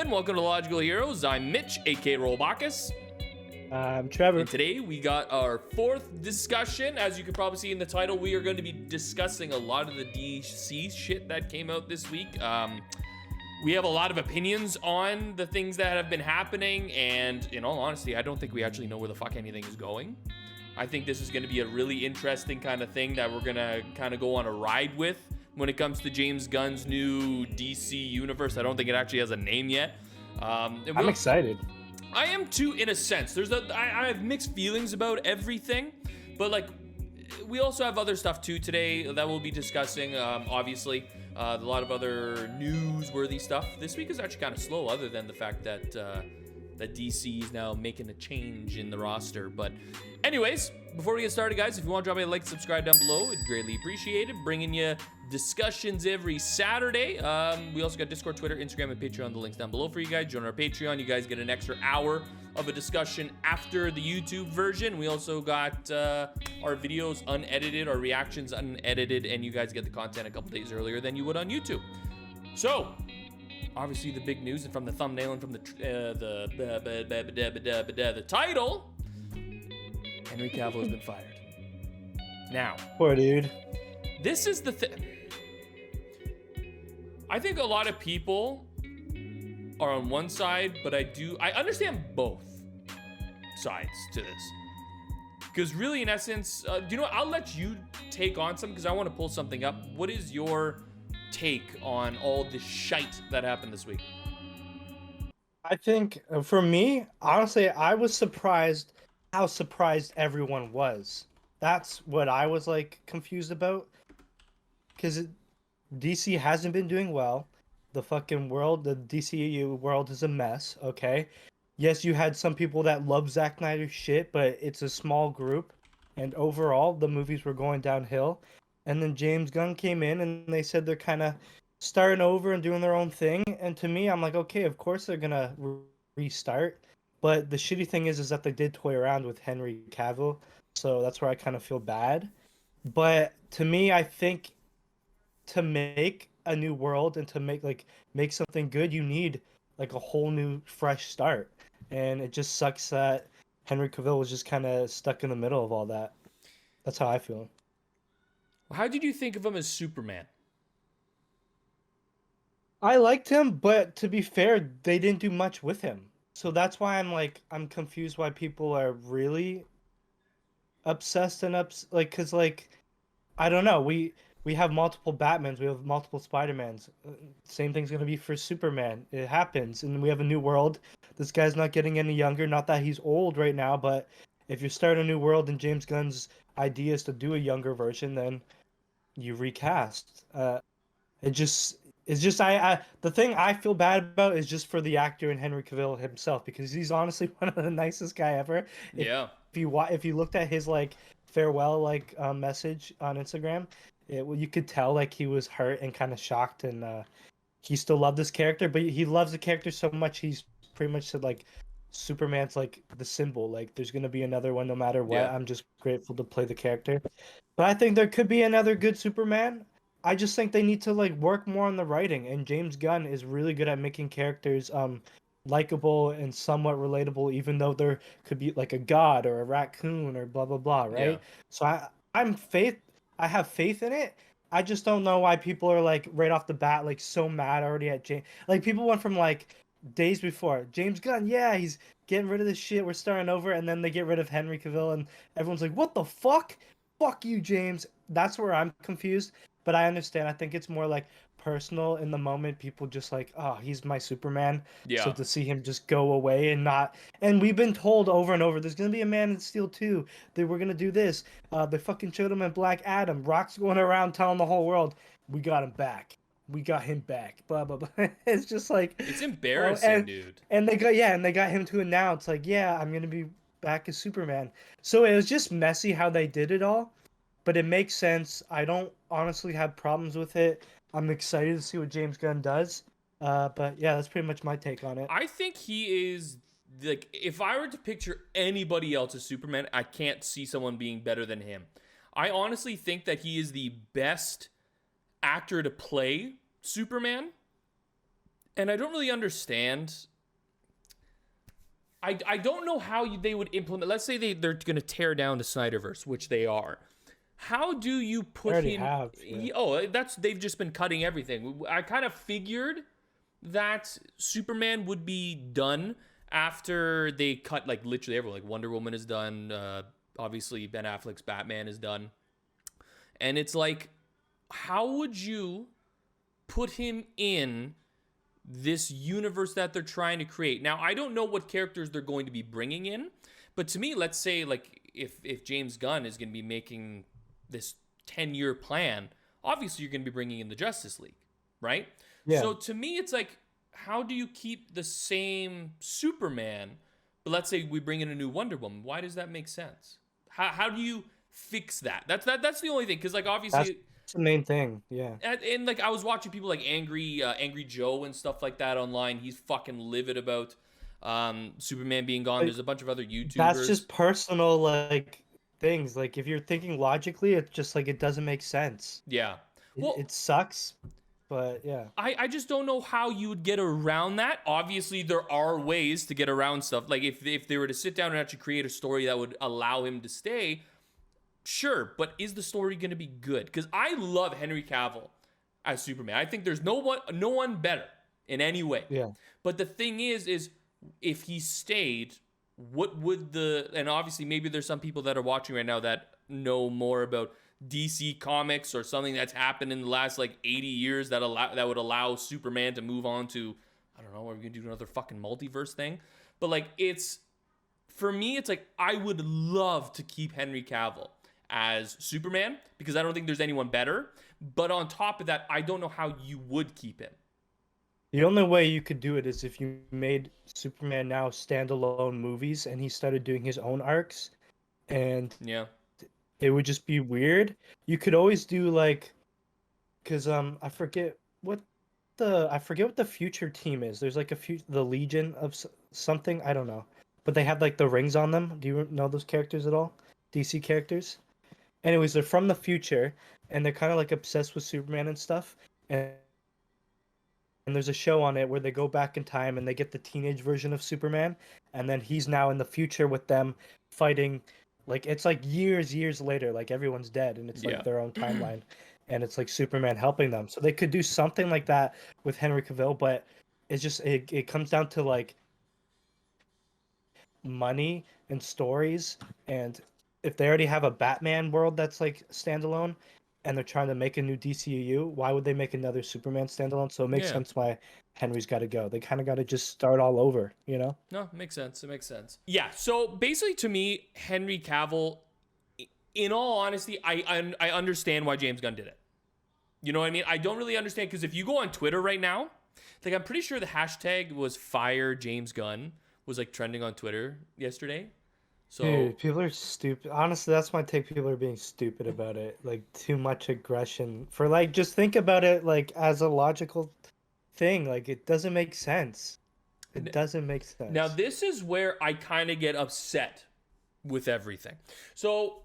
Welcome to Logical Heroes. I'm Mitch, aka Bacchus. I'm Trevor. And today we got our fourth discussion. As you can probably see in the title, we are going to be discussing a lot of the DC shit that came out this week. We have a lot of opinions on the things that have been happening, and in all honesty, I don't think we actually know where the fuck anything is going. I think this is going to be a really interesting kind of thing that we're going to kind of go on a ride with when it comes to James Gunn's new DC universe. I don't think it actually has a name yet. I'm excited. I am too, in a sense. I have mixed feelings about everything, but like, we also have other stuff too today that we'll be discussing. Obviously, a lot of other newsworthy stuff. This week is actually kind of slow, other than the fact that that DC is now making a change in the roster. But anyways, before we get started, guys, if you want to drop a like, subscribe down below, it'd greatly appreciate it. Bringing you discussions every Saturday. We also got Discord, Twitter, Instagram, and Patreon. The links down below for you guys. Join our Patreon. You guys get an extra hour of a discussion after the YouTube version. We also got our videos unedited, our reactions unedited, and you guys get the content a couple days earlier than you would on YouTube. So, obviously the big news, and from the thumbnail and from the title, Henry Cavill has been fired. Now, poor dude. This is the thing. I think a lot of people are on one side, but I understand both sides to this. Because really, in essence, you know what? I'll let you take on something because I want to pull something up. What is your take on all the shite that happened this week? I think for me, honestly, I was surprised how surprised everyone was. That's what I was like confused about. Because DC hasn't been doing well. The fucking world, the DCU world is a mess, okay? Yes, you had some people that love Zack Snyder's shit, but it's a small group. And overall, the movies were going downhill. And then James Gunn came in and they said they're kind of starting over and doing their own thing. And to me, I'm like, okay, of course they're going to restart. But the shitty thing is that they did toy around with Henry Cavill. So that's where I kind of feel bad. But to me, I think to make a new world and to make something good, you need like a whole new fresh start. And it just sucks that Henry Cavill was just kind of stuck in the middle of all that. That's how I feel. How did you think of him as Superman? I liked him, but to be fair, they didn't do much with him. So that's why I'm confused why people are really obsessed and cuz I don't know, we have multiple Batmans, we have multiple Spider-Mans. Same thing's going to be for Superman. It happens, and we have a new world. This guy's not getting any younger, not that he's old right now, but if you start a new world and James Gunn's idea is to do a younger version, then you recast. The thing I feel bad about is just for the actor and Henry Cavill himself, because he's honestly one of the nicest guy ever. If you looked at his farewell message on Instagram, you could tell he was hurt and kind of shocked, and he still loved this character, but he loves the character so much he's pretty much said Superman's the symbol. There's gonna be another one no matter what. Yeah. I'm just grateful to play the character. But I think there could be another good Superman. I just think they need to work more on the writing, and James Gunn is really good at making characters likable and somewhat relatable, even though there could be a god or a raccoon or blah blah blah, right? Yeah. So I have faith in it. I just don't know why people are right off the bat so mad already at James. People went from days before, James Gunn, yeah, he's getting rid of this shit, we're starting over, and then they get rid of Henry Cavill and everyone's like, what the fuck? Fuck you, James. That's where I'm confused. But I understand. I think it's more personal in the moment. People just oh, he's my Superman. Yeah. So to see him just go away and not, and we've been told over and over, there's gonna be a Man of Steel 2. That we're gonna do this. They fucking showed him in Black Adam. Rock's going around telling the whole world, we got him back. We got him back. Blah blah blah. It's just it's embarrassing, dude. And they got him to announce yeah, I'm gonna be back as Superman. So it was just messy how they did it all. but it makes sense. I don't honestly have problems with it. I'm excited to see what James Gunn does. But yeah, that's pretty much my take on it. I think he is like, if I were to picture anybody else as Superman, I can't see someone being better than him. I honestly think that he is the best actor to play Superman, and I don't really understand. I don't know how they would implement. Let's say they're going to tear down the Snyderverse, which they are. How do you put him? They've just been cutting everything. I kind of figured that Superman would be done after they cut like literally everyone. Like Wonder Woman is done. Obviously, Ben Affleck's Batman is done. And it's like, how would you put him in this universe that they're trying to create? Now, I don't know what characters they're going to be bringing in, but to me, let's say like if James Gunn is going to be making this 10-year plan, obviously you're going to be bringing in the Justice League, right? Yeah. So to me, it's like, how do you keep the same Superman, but let's say we bring in a new Wonder Woman? Why does that make sense? How do you fix that? That's the only thing, because like obviously that's the main thing, yeah. And like I was watching people like Angry Joe and stuff like that online. He's fucking livid about Superman being gone. There's a bunch of other YouTubers. That's just personal like things. Like if you're thinking logically, it's just like it doesn't make sense. Yeah. Well, it sucks. But yeah, I just don't know how you would get around that. Obviously, there are ways to get around stuff. Like if they were to sit down and actually create a story that would allow him to stay, sure. But is the story going to be good? Because I love Henry Cavill as Superman. I think there's no one better in any way. Yeah. But the thing is if he stayed, what would and obviously maybe there's some people that are watching right now that know more about DC Comics or something that's happened in the last like 80 years that would allow Superman to move on to, I don't know, are we gonna do another fucking multiverse thing? But like for me, it's like I would love to keep Henry Cavill as Superman because I don't think there's anyone better. But on top of that, I don't know how you would keep him. The only way you could do it is if you made Superman now standalone movies and he started doing his own arcs, and yeah. It would just be weird. You could always do like, cause I forget what the future team is. There's like the Legion of something, I don't know, but they have like the rings on them. Do you know those characters at all? DC characters. Anyways, they're from the future and they're kind of like obsessed with Superman and stuff. And there's a show on it where they go back in time and they get the teenage version of Superman, and then he's now in the future with them fighting. Like it's like years later, like everyone's dead and it's like their own timeline, and it's like Superman helping them. So they could do something like that with Henry Cavill, but it's just it comes down to like money and stories. And if they already have a Batman world that's like standalone and they're trying to make a new DCU, why would they make another Superman standalone? So it makes sense why Henry's got to go. They kind of got to just start all over, you know? No, it makes sense. It makes sense. Yeah, so basically to me, Henry Cavill, in all honesty, I understand why James Gunn did it. You know what I mean? I don't really understand, because if you go on Twitter right now, like I'm pretty sure the hashtag was Fire James Gunn was like trending on Twitter yesterday. So, dude, people are stupid. Honestly, that's my take. People are being stupid about it. Like too much aggression for like, just think about it like as a logical thing. Like it doesn't make sense. It doesn't make sense. Now this is where I kind of get upset with everything. So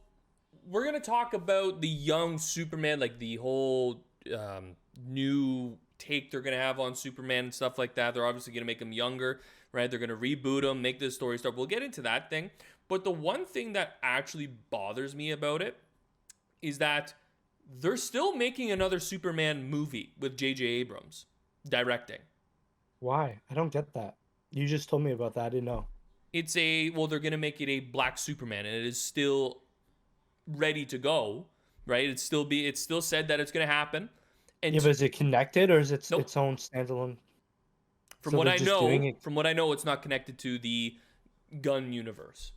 we're gonna talk about the young Superman, like the whole new take they're gonna have on Superman and stuff like that. They're obviously gonna make him younger, right? They're gonna reboot him, make this story start. We'll get into that thing. But the one thing that actually bothers me about it is that they're still making another Superman movie with J.J. Abrams directing. Why? I don't get that. You just told me about that. I didn't know. They're going to make it a black Superman, and it is still ready to go, right? It's still said that it's going to happen. And yeah, but is it connected or is it its own standalone? From what I know, it's not connected to the Gunn universe.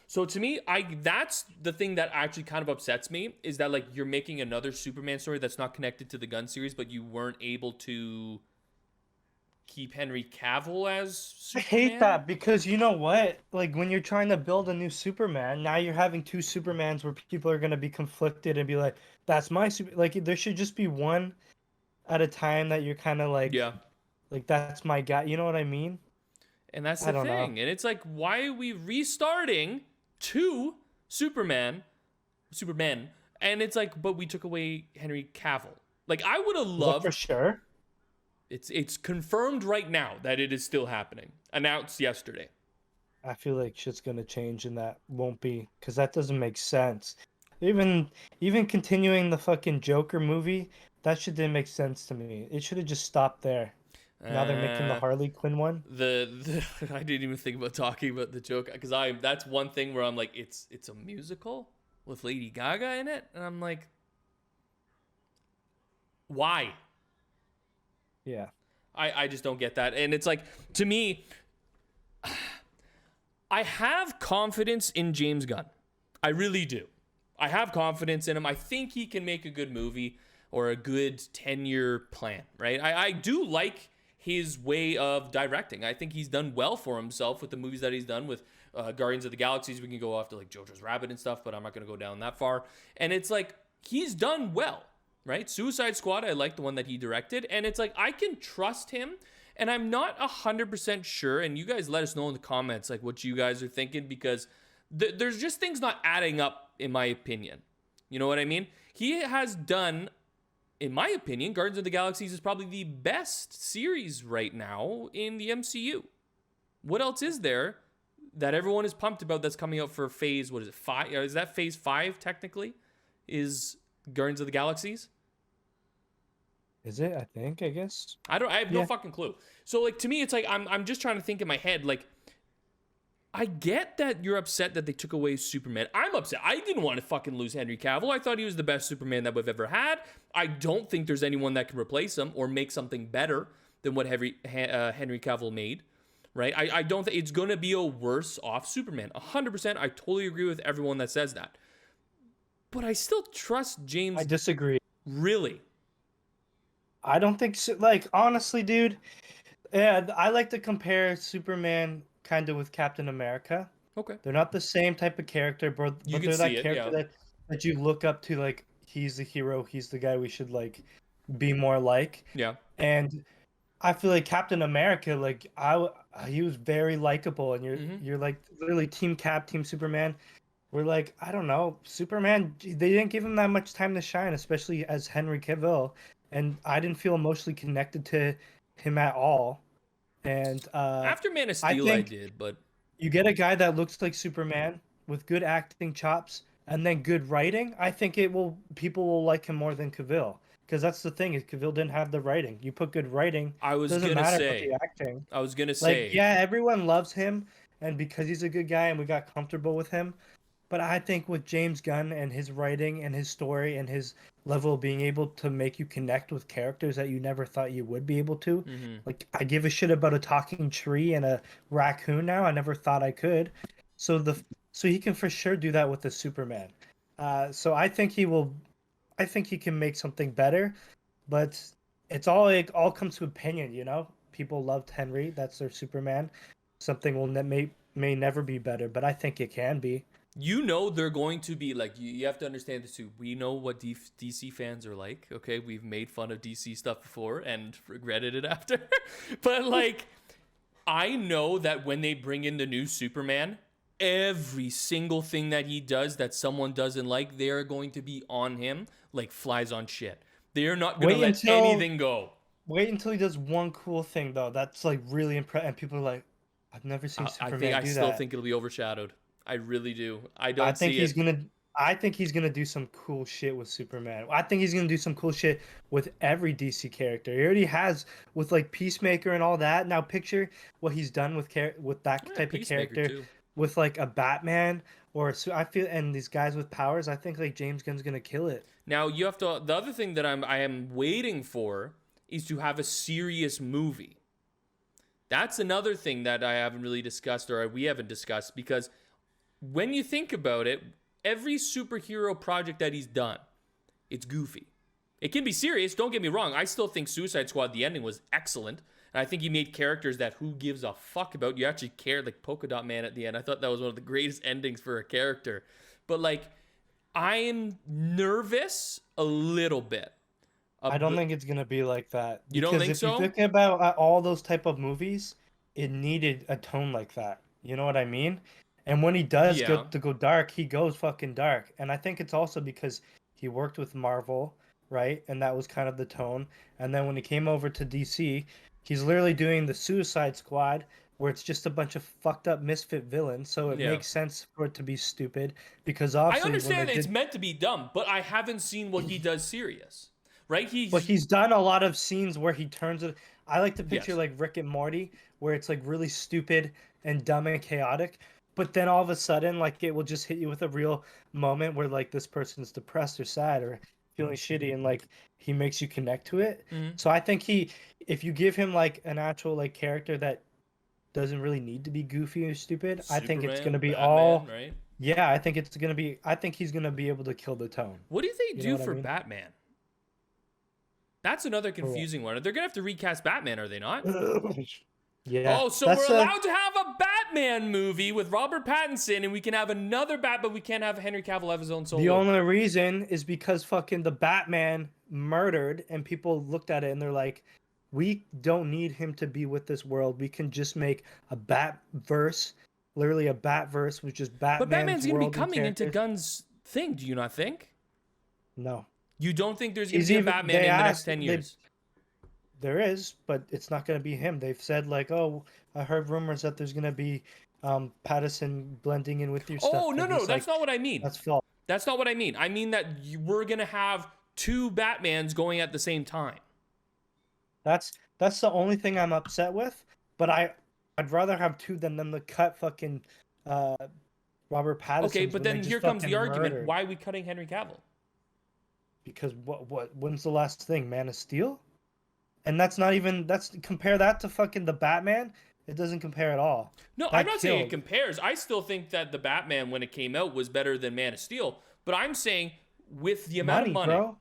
So to me, that's the thing that actually kind of upsets me, is that like you're making another Superman story that's not connected to the Gunn series, but you weren't able to keep Henry Cavill as I Superman. hate that because you know what? Like when you're trying to build a new Superman, now you're having two Supermans where people are gonna be conflicted and be like, "That's my super." Like there should just be one at a time that you're kind of Yeah. like that's my guy. You know what I mean? And that's I the don't know. thing. And it's like, why are we restarting two Supermen? And it's like, but we took away Henry Cavill. Like, I would have Is that for loved. sure? It's confirmed right now that it is still happening. Announced yesterday. I feel like shit's gonna change and that won't be because that doesn't make sense. Even continuing the fucking Joker movie, that shit didn't make sense to me. It should have just stopped there. Now they're making the Harley Quinn one. The I didn't even think about talking about the Joker because that's one thing where I'm like, it's a musical with Lady Gaga in it, and I'm like, why? Yeah. I just don't get that. And it's like, to me, I have confidence in James Gunn. I really do. I have confidence in him. I think he can make a good movie or a good 10-year plan, right? I do like his way of directing. I think he's done well for himself with the movies that he's done with Guardians of the Galaxies. We can go off to like Jojo's Rabbit and stuff, but I'm not going to go down that far. And it's like, he's done well, right? Suicide Squad, I like the one that he directed. And it's like, I can trust him. And I'm not 100% sure. And you guys let us know in the comments, like what you guys are thinking, because there's just things not adding up, in my opinion. You know what I mean? He has done, in my opinion, Guardians of the Galaxies is probably the best series right now in the MCU. What else is there that everyone is pumped about that's coming out for phase, what is it, 5? Is that phase 5 technically? Is Guardians of the Galaxies? Is it? I guess. I have no fucking clue. So like, to me, it's like, I'm just trying to think in my head, like, I get that you're upset that they took away Superman. I'm upset. I didn't want to fucking lose Henry Cavill. I thought he was the best Superman that we've ever had. I don't think there's anyone that can replace him or make something better than what Henry Cavill made, right? I don't think it's going to be a worse off Superman. 100%. I totally agree with everyone that says that. But I still trust James. I disagree. Really? I don't think so. Like, honestly, dude, yeah, I like to compare Superman kind of with Captain America. Okay. They're not the same type of character, but they're that character that you look up to, like, he's the hero, he's the guy we should, like, be more like. Yeah. And I feel like Captain America, like, he was very likable, and you're like, literally Team Cap, Team Superman. We're like, I don't know, Superman, they didn't give him that much time to shine, especially as Henry Cavill. And I didn't feel emotionally connected to him at all. And after Man of Steel, I did, but you get a guy that looks like Superman with good acting chops and then good writing. I think people will like him more than Cavill, because that's the thing is Cavill didn't have the writing. You put good writing, doesn't matter about the acting. I was gonna say, like, yeah, everyone loves him, and because he's a good guy, and we got comfortable with him. But I think with James Gunn and his writing and his story and his level of being able to make you connect with characters that you never thought you would be able to. Like, I give a shit about a talking tree and a raccoon now. I never thought I could. So he can for sure do that with the Superman. So I think he can make something better, but it all comes to opinion, you know? People loved Henry, that's their Superman. Something may never be better, but I think it can be. You know, they're going to be like, you have to understand this too. We know what DC fans are like. Okay, we've made fun of DC stuff before and regretted it after. But like, I know that when they bring in the new Superman, every single thing that he does that someone doesn't like, they are going to be on him like flies on shit. They are not going to let anything go. Wait until he does one cool thing though. That's like really impressive, and people are like, I've never seen Superman do that. I still think it'll be overshadowed. I really do. I think he's gonna do some cool shit with Superman. I think he's gonna do some cool shit with every DC character. He already has with like Peacemaker and all that. Now picture what he's done with that type of character too. With like a Batman I feel, and these guys with powers. I think like James Gunn's gonna kill it. Now you have to. The other thing that I am waiting for is to have a serious movie. That's another thing that I haven't really discussed, or we haven't discussed, because when you think about it, every superhero project that he's done, it's goofy. It can be serious, don't get me wrong. I still think Suicide Squad, the ending was excellent. And I think he made characters that who gives a fuck about. You actually cared, like Polka Dot Man at the end. I thought that was one of the greatest endings for a character. But like, I am nervous a little bit. I don't think it's gonna be like that You don't because think if you so? think about all those type of movies, it needed a tone like that. You know what I mean? And when he does Yeah. get to go dark, he goes fucking dark. And I think it's also because he worked with Marvel, right? And that was kind of the tone. And then when he came over to DC, he's literally doing the Suicide Squad, where it's just a bunch of fucked up misfit villains. So it Yeah. makes sense for it to be stupid because I obviously when they understand it's did. meant to be dumb, but I haven't seen what he does serious. Right? But He's he's done a lot of scenes where he turns it. I like to picture yes. like Rick and Morty, where it's like really stupid and dumb and chaotic. But then all of a sudden, like it will just hit you with a real moment where like this person's depressed or sad or feeling shitty, and like he makes you connect to it. Mm-hmm. So I think if you give him like an actual like character that doesn't really need to be goofy or stupid, I think it's gonna Superman, be Batman, all. right? Yeah, I think it's gonna be. I think he's gonna be able to kill the tone. What do they You know do what I for mean? Batman? That's another For what? confusing one. They're gonna have to recast Batman, are they not? Yeah, Oh, so we're that's allowed to have a Batman movie with Robert Pattinson, and we can have another but we can't have Henry Cavill have his own the solo. only reason is because fucking the Batman murdered, and people looked at it and they're like, we don't need him to be with this world. We can just make a Bat verse, literally a Bat verse, which is But Batman's Batman's gonna be world and coming into characters. Gunn's thing, do you not think? No, You don't think there's gonna he's be a even. Batman They in the next asked 10 they. years? There is, but it's not going to be him. They've said like, oh, I heard rumors that there's going to be Patterson blending in with your stuff, Oh, no, and no, he's that's like, not what I mean. that's false. That's not what I mean. I mean that we're gonna have two Batmans going at the same time. That's the only thing I'm upset with. But I'd rather have two than them to cut fucking uh Robert Okay, Pattinson's but when they then just here comes the fucking argument: murdered. why are we cutting Henry Cavill? Because when's the last thing? Man of Steel? And that's not even that's compare that to fucking the Batman. It doesn't compare at all. No, I'm That not saying it killed compares. I still think that the Batman, when it came out, was better than Man of Steel. But I'm saying with the amount of money, money, bro.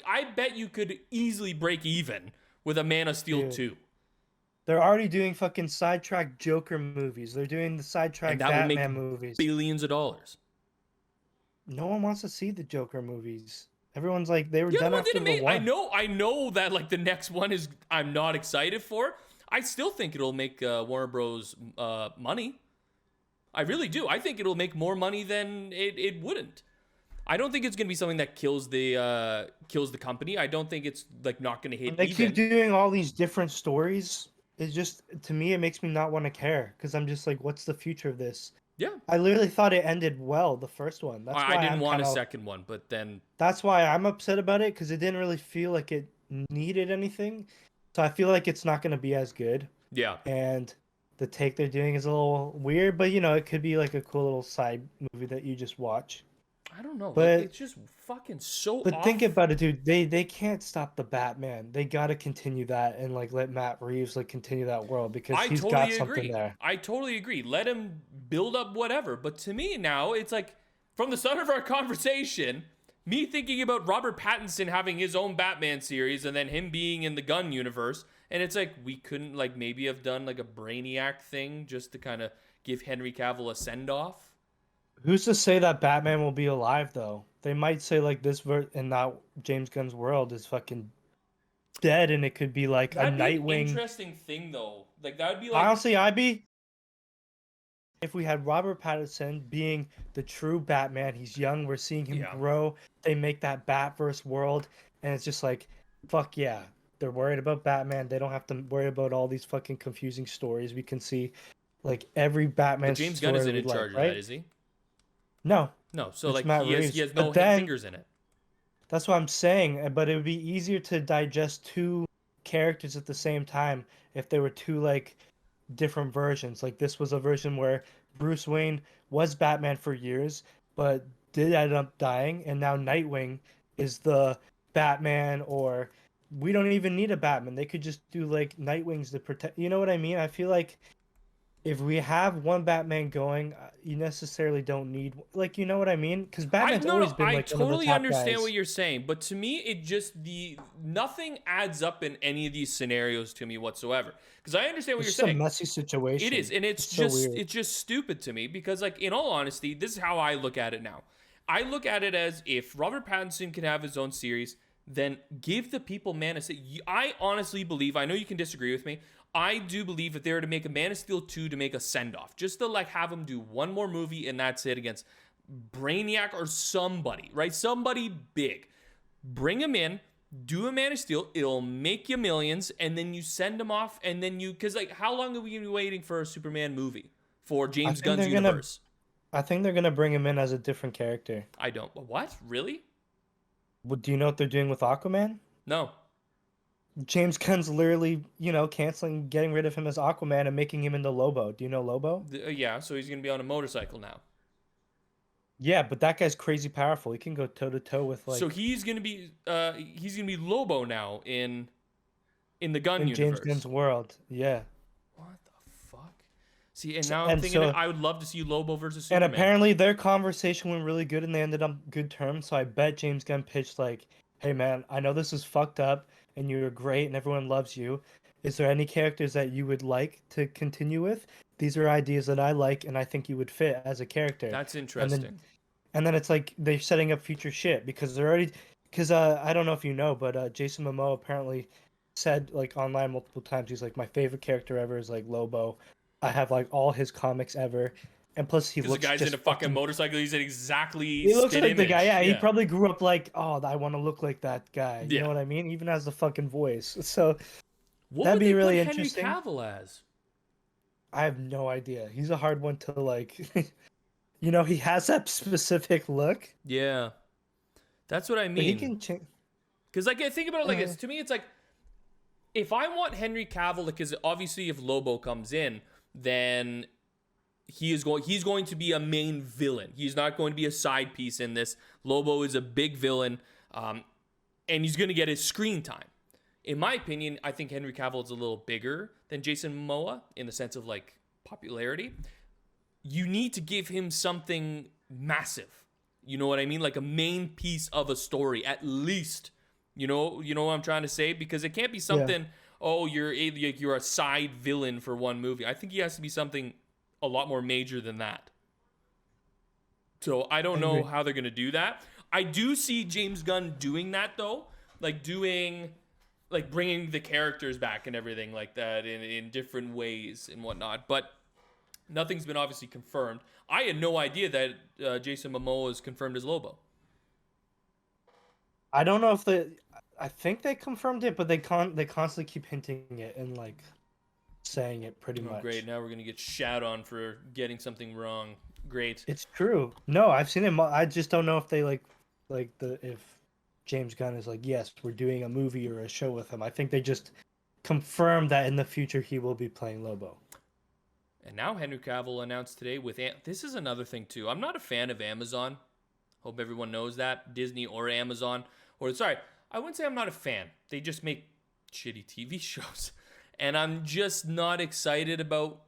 I bet you could easily break even with a Man of Steel Dude. 2. They're already doing fucking sidetrack Joker movies. They're doing the sidetrack And that would make Batman movies. billions of dollars. No one wants to see the Joker movies. Everyone's like they were The other done one after didn't the make. one. I know that like the next one is. I'm not excited for. I still think it'll make Warner Bros. Money. I really do. I think it'll make more money than it wouldn't. I don't think it's gonna be something that kills the company. I don't think it's like not gonna hit They even. keep doing all these different stories. It's just to me, it makes me not want to care because I'm just like, what's the future of this? Yeah, I literally thought it ended well, the first one. That's I why didn't I'm want kind a of. second one, but then That's why I'm upset about it because it didn't really feel like it needed anything. So I feel like it's not going to be as good. yeah, And the take they're doing is a little weird, but you know, it could be like a cool little side movie that you just watch. I don't know. Like But it's just fucking so But off. think about it, dude. They can't stop the Batman. They got to continue that and like let Matt Reeves like continue that world because I he's got totally something agree. there. I totally agree. Let him build up whatever. But to me now, it's like from the start of our conversation, me thinking about Robert Pattinson having his own Batman series and then him being in the Gunn universe, and it's like we couldn't like maybe have done like a Brainiac thing just to kind of give Henry Cavill a send off. Who's to say that Batman will be alive though? They might say like this and not James Gunn's world is fucking dead, and it could be like a That'd be an Nightwing. interesting thing though. Like that would be like Honestly, I'd be if we had Robert Pattinson being the true Batman. He's young. We're seeing him yeah. grow. They make that Batverse world, and it's just like, fuck yeah. They're worried about Batman. They don't have to worry about all these fucking confusing stories. We can see like every Batman But James story Gunn isn't we in like, charge of right? that, is he? No, No. So it's like Matt he Reeves. has no But then fingers in it. that's what I'm saying. But it would be easier to digest two characters at the same time if they were two like different versions. Like this was a version where Bruce Wayne was Batman for years, but did end up dying, and now Nightwing is the Batman. Or we don't even need a Batman. They could just do like Nightwing's to protect. You know what I mean? I feel like if we have one Batman going, you necessarily don't need like you know what I mean? Because I Batman's no no always been I like one of the totally top understand what guys. you're saying, but to me it just the nothing adds up in any of these scenarios to me whatsoever. Because I understand what It's you're just a saying. messy It is, situation. and It's so weird. it's just stupid to me because like in all honesty, this is how I look at it now. I look at it as if Robert Pattinson can have his own series, then give the people Man of Steel. I honestly believe, I know you can disagree with me, I do believe if they were to make a Man of Steel 2 to make a send off, just to like have him do one more movie and that's it against Brainiac or somebody, right? Somebody big. Bring him in, do a Man of Steel, it'll make you millions, and then you send him off, and then you, because like, how long are we gonna be waiting for a Superman movie for I James think Gunn's they're gonna universe? I think they're gonna bring him in as a different character. I don't. What? Really? Do you know what they're doing with Aquaman? No. James Gunn's literally, canceling, getting rid of him as Aquaman and making him into Lobo. Do you know Lobo? Yeah, so he's gonna be on a motorcycle now. Yeah, but that guy's crazy powerful. He can go toe to toe with So like he's gonna be Lobo now in the Gunn in James universe. Gunn's world. Yeah. What the fuck? See, and now I'm And thinking so I would love to see Lobo versus and Superman. apparently their conversation went really good and they ended on good terms. So I bet James Gunn pitched like, "Hey man, I know this is fucked up and you're great and everyone loves you. Is there any characters that you would like to continue with? These are ideas that I like and I think you would fit as a character." That's And then interesting. and then it's like they're setting up future shit because they're already because I don't know if you know, but Jason Momoa apparently said like online multiple times he's like my favorite character ever is like Lobo. I have like all his comics ever, and plus he Because the looks guy's in just a fucking fucking. motorcycle, he's an exactly He looks spit like the guy. image. Yeah, he Yeah. probably grew up like, oh, I want to look like that guy. You know Yeah. what I mean? Even as the fucking voice. So What that'd would be they put really Henry interesting. Cavill as? I have no idea. He's a hard one to like. He has that specific look, Yeah, that's what I but he mean. can change. Because like, I think about it like this. To me, it's like if I want Henry Cavill, because obviously if Lobo comes in, then he's going to be a main villain. He's not going to be a side piece in this. Lobo is a big villain, and he's going to get his screen time. In my opinion, I think Henry Cavill is a little bigger than Jason Momoa in the sense of like popularity. You need to give him something massive. You know what I mean? Like a main piece of a story, at least. You know what I'm trying to say? Because it can't be Yeah, something. Oh, you're a side villain for one movie. I think he has to be something a lot more major than that. So I I don't know agree. how they're gonna do that. I do see James Gunn doing that though, like doing, like bringing the characters back and everything like that in different ways and whatnot. But nothing's been obviously confirmed. I had no idea that Jason Momoa is confirmed as Lobo. I don't know if they. I think they confirmed it, but they constantly keep hinting it and like saying it pretty Oh, great. much. Now we're going to get shat on for getting something wrong. Great. It's true. No, I've seen it. I just don't know if they like the if James Gunn is like, yes, we're doing a movie or a show with him. I think they just confirmed that in the future he will be playing Lobo. And now Henry Cavill announced today with this is another thing too. I'm not a fan of Amazon. Hope everyone knows that. Disney or Amazon. Or sorry, I wouldn't say I'm not a fan. They just make shitty TV shows. And I'm just not excited about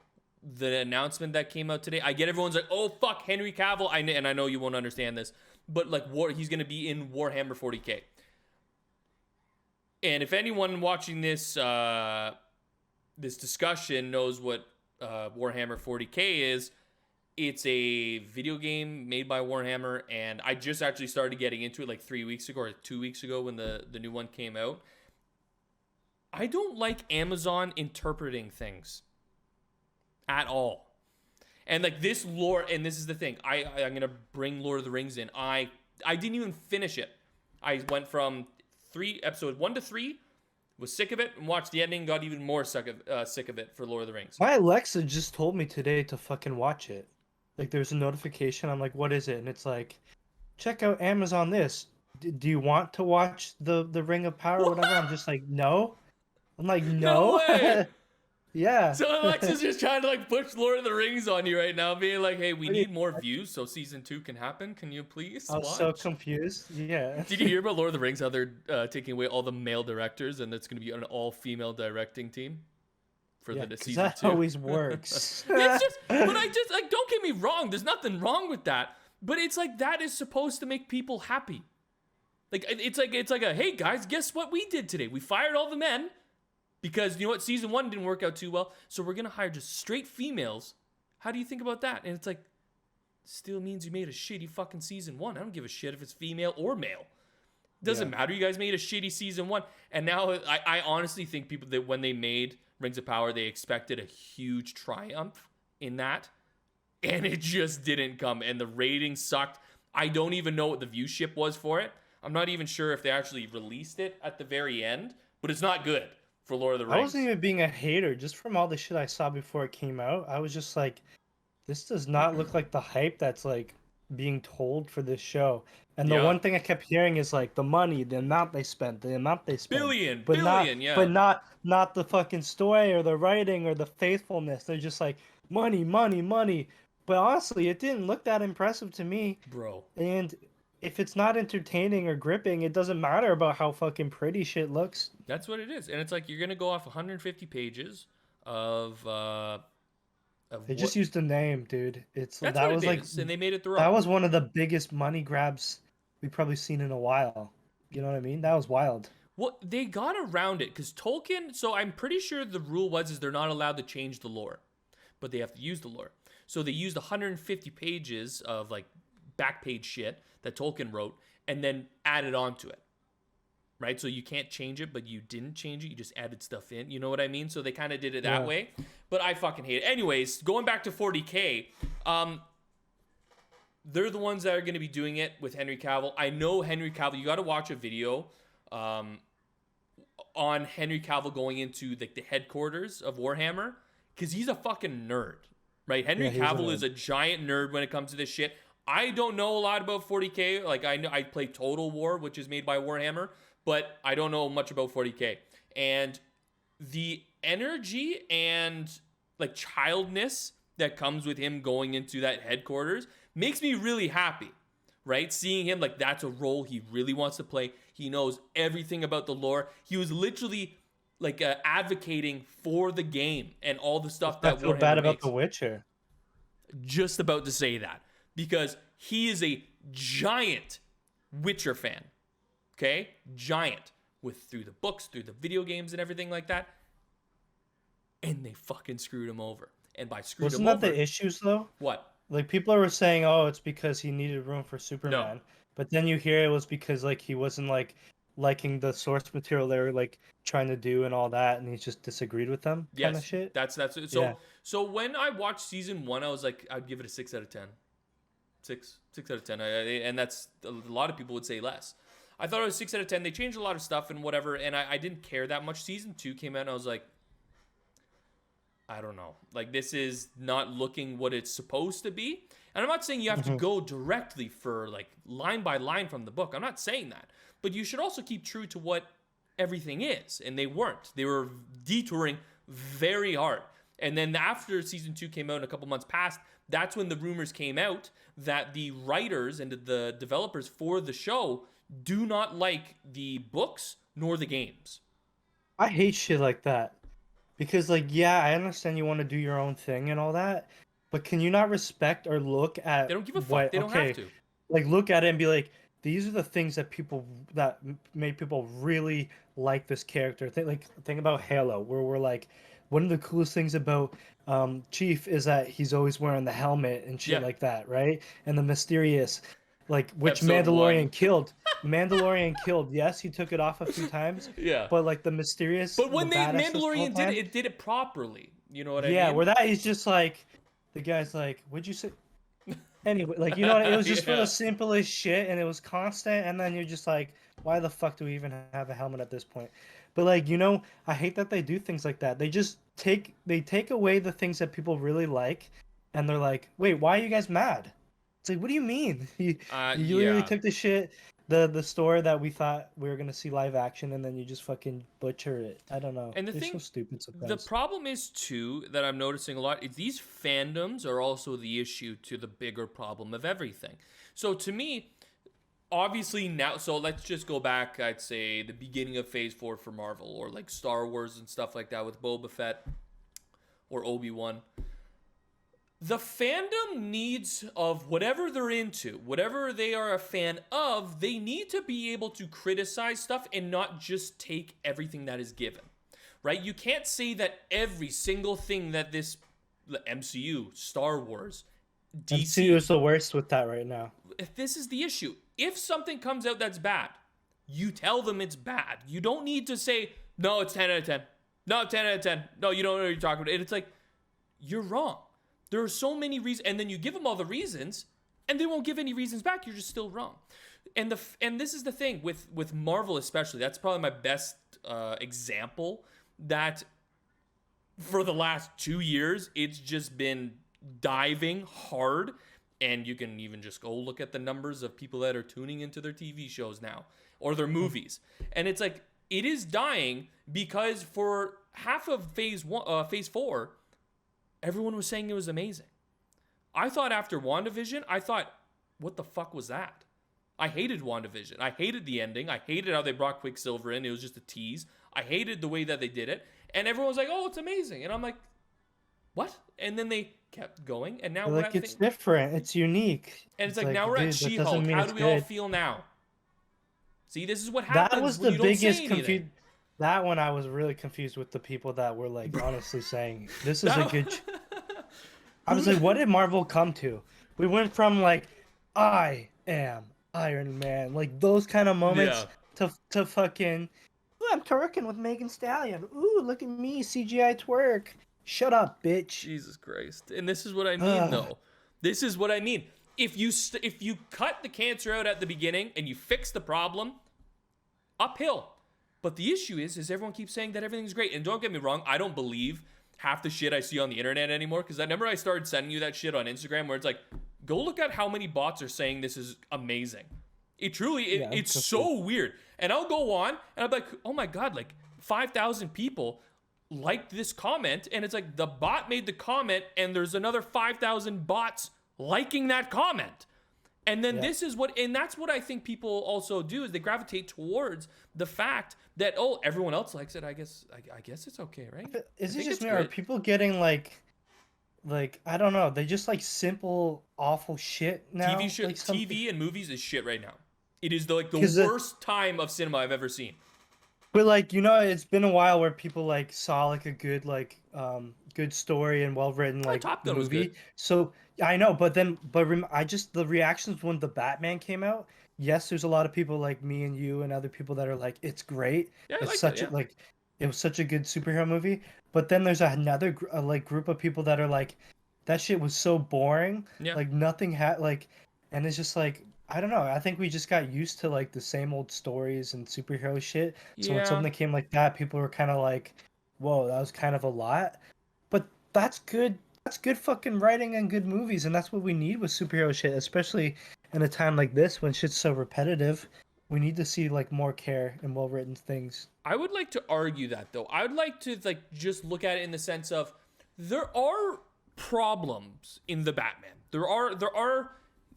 the announcement that came out today. I get everyone's like, "Oh fuck, Henry Cavill." And I know you won't understand this, but like he's going to be in Warhammer 40K. And if anyone watching this this discussion knows what Warhammer 40K is, it's a video game made by Warhammer, and I just actually started getting into it like 3 weeks ago or 2 weeks ago when the new one came out. I don't like Amazon interpreting things at all. And like this lore, and this is the thing, I'm gonna bring Lord of the Rings in. I didn't even finish it. I went from episode 1 to 3, was sick of it, and watched the ending, got even more sick of it for Lord of the Rings. My Alexa just told me today to fucking watch it. Like there's a notification. I'm like, what is it? And it's like, check out Amazon this. Do you want to watch the Ring of Power or whatever? I'm just like, no. I'm like, No no. way! Yeah. So Alexa's just trying to like push Lord of the Rings on you right now, being like, "Hey, we What do you- need more views so season 2 can happen. Can you please I was watch?" so confused. Yeah. Did you hear about Lord of the Rings? How they're taking away all the male directors, and it's going to be an all-female directing team. for Yeah, the because season that 2. always works. It's just, but I just like, don't get me wrong. There's nothing wrong with that. But it's like that is supposed to make people happy. Like it's like a, hey guys, guess what we did today? We fired all the men because you know what, season 1 didn't work out too well, so we're gonna hire just straight females. How do you think about that? And it's like, still means you made a shitty fucking season 1. I don't give a shit if it's female or male. Doesn't matter. You guys made a shitty season 1, and now I honestly think people that when they made Rings of Power, they expected a huge triumph in that, and it just didn't come. And the ratings sucked. I don't even know what the viewership was for it. I'm not even sure if they actually released it at the very end, but it's not good for Lord of the Rings. I wasn't even being a hater. Just from all the shit I saw before it came out, I was just like, this does not look like the hype that's like being told for this show. And the one thing I kept hearing is like the money, the amount they spent, billion, but not the fucking story or the writing or the faithfulness. They're just like money, money, money. But honestly, it didn't look that impressive to me, bro. And if it's not entertaining or gripping, it doesn't matter about how fucking pretty shit looks. That's what it is. And it's like you're gonna go off 150 pages of they just used the name, dude. That's that what was it like is, and they made it their own. That was one of the biggest money grabs we've probably seen in a while. You know what I mean? That was wild. Well, they got around it because Tolkien. So I'm pretty sure the rule was they're not allowed to change the lore, but they have to use the lore. So they used 150 pages of like back page shit that Tolkien wrote and then added onto it. Right? So you can't change it, but you didn't change it. You just added stuff in. You know what I mean? So they kind of did it that way. But I fucking hate it. Anyways, going back to 40K, they're the ones that are going to be doing it with Henry Cavill. I know Henry Cavill. You got to watch a video on Henry Cavill going into like the headquarters of Warhammer because he's a fucking nerd. Right? Henry Cavill is a giant nerd when it comes to this shit. I don't know a lot about 40K. Like I know I play Total War, which is made by Warhammer, but I don't know much about 40K. And the energy and like childness that comes with him going into that headquarters makes me really happy, right? Seeing him, like, that's a role he really wants to play. He knows everything about the lore. He was literally like advocating for the game and all the stuff that Warhammer makes. I feel bad about The Witcher. Just about to say that because he is a giant Witcher fan. Okay? Giant. Through the books, through the video games and everything like that. And they fucking screwed him over. And by screwed him over... Wasn't that the issues, though? What? Like, people were saying, oh, it's because he needed room for Superman. No. But then you hear it was because, like, he wasn't, like, liking the source material they were, like, trying to do and all that, and he just disagreed with them kind of shit. That's it. So, so when I watched season 1, I was like, I'd give it a 6 out of 10. 6 out of 10. And that's... A lot of people would say less. I thought it was 6 out of 10. They changed a lot of stuff and whatever, and I didn't care that much. Season 2 came out, and I was like, I don't know. Like, this is not looking what it's supposed to be. And I'm not saying you have to go directly for, like, line by line from the book. I'm not saying that. But you should also keep true to what everything is. And they weren't. They were detouring very hard. And then after season 2 came out and a couple months passed, that's when the rumors came out that the writers and the developers for the show do not like the books nor the games. I hate shit like that. Because, like, yeah, I understand you want to do your own thing and all that, but can you not respect or look at... They don't give a fuck. They don't have to. Like, look at it and be like, these are the things that made people really like this character. Think about Halo, where we're like, one of the coolest things about Chief is that he's always wearing the helmet and shit like that, right? And the mysterious... Like, which Mandalorian killed. Mandalorian killed. Yes, he took it off a few times. Yeah. But, like, the mysterious... But when Mandalorian did it, it did it properly. You know what I mean? Yeah, where that is just like... The guy's like, what'd you say? Anyway, like, you know what? It was just for the simplest shit, and it was constant, and then you're just like, why the fuck do we even have a helmet at this point? But, like, you know, I hate that they do things like that. They just take away the things that people really like, and they're like, wait, why are you guys mad? It's like, what do you mean? You literally took the shit, the story that we thought we were gonna see live action, and then you just fucking butcher it. I don't know. And They're so stupid sometimes. The problem is too that I'm noticing a lot is these fandoms are also the issue to the bigger problem of everything. So to me, obviously now, so let's just go back. I'd say the beginning of Phase 4 for Marvel, or like Star Wars and stuff like that with Boba Fett. or Obi-Wan. The fandom needs of whatever they're into, whatever they are a fan of, they need to be able to criticize stuff and not just take everything that is given, right? You can't say that every single thing that the MCU, Star Wars, DC... MCU is the worst with that right now. If this is the issue. If something comes out that's bad, you tell them it's bad. You don't need to say, no, it's 10 out of 10. No, 10 out of 10. No, you don't know what you're talking about. And it's like, you're wrong. There are so many reasons, and then you give them all the reasons, and they won't give any reasons back. You're just still wrong. And this is the thing with Marvel especially. That's probably my best example. That for the last 2 years, it's just been diving hard, and you can even just go look at the numbers of people that are tuning into their TV shows now or their movies, and it's like it is dying because for half of phase 4. Everyone was saying it was amazing. I thought after WandaVision, what the fuck was that? I hated WandaVision. I hated the ending. I hated how they brought Quicksilver in. It was just a tease. I hated the way that they did it. And everyone was like, oh, it's amazing. And I'm like, what? And then they kept going. And now we're it's different. It's unique. And it's like now we're at She-Hulk. How do we all feel now? See, this is what happens. That was the biggest confusion. That one I was really confused with the people that were like honestly saying this is a good. I was like, what did Marvel come to? We went from like, I am Iron Man, like those kind of moments to fucking, ooh, I'm twerking with Megan Stallion. Ooh, look at me, CGI twerk. Shut up, bitch. Jesus Christ. And this is what I mean, though. This is what I mean. If you cut the cancer out at the beginning and you fix the problem, uphill. But the issue is everyone keeps saying that everything's great. And don't get me wrong, I don't believe half the shit I see on the internet anymore. Because I remember I started sending you that shit on Instagram where it's like, go look at how many bots are saying this is amazing. It truly, it's so weird. And I'll go on and I'm like, oh my God, like 5,000 people liked this comment. And it's like the bot made the comment and there's another 5,000 bots liking that comment. And then this is and that's what I think people also do is they gravitate towards the fact that, oh, everyone else likes it. I guess it's okay, right? Is it just me, or are people getting like, I don't know, they just like simple, awful shit now? TV and movies is shit right now. It is the worst time of cinema I've ever seen. But like, it's been a while where people like saw like a good good story and well written like Top Gun movie. Was good. So I know, but the reactions when the Batman came out. Yes, there's a lot of people like me and you and other people that are like, it's great. Yeah, it was such a good superhero movie. But then there's another group of people that are like, that shit was so boring. Yeah. Like nothing had and it's just like, I don't know. I think we just got used to like the same old stories and superhero shit. So when something came like that, people were kind of like, whoa, that was kind of a lot. But that's good. That's good fucking writing and good movies. And that's what we need with superhero shit, especially in a time like this when shit's so repetitive. We need to see like more care and well-written things. I would like to argue that though. I would like to just look at it in the sense of there are problems in the Batman. There are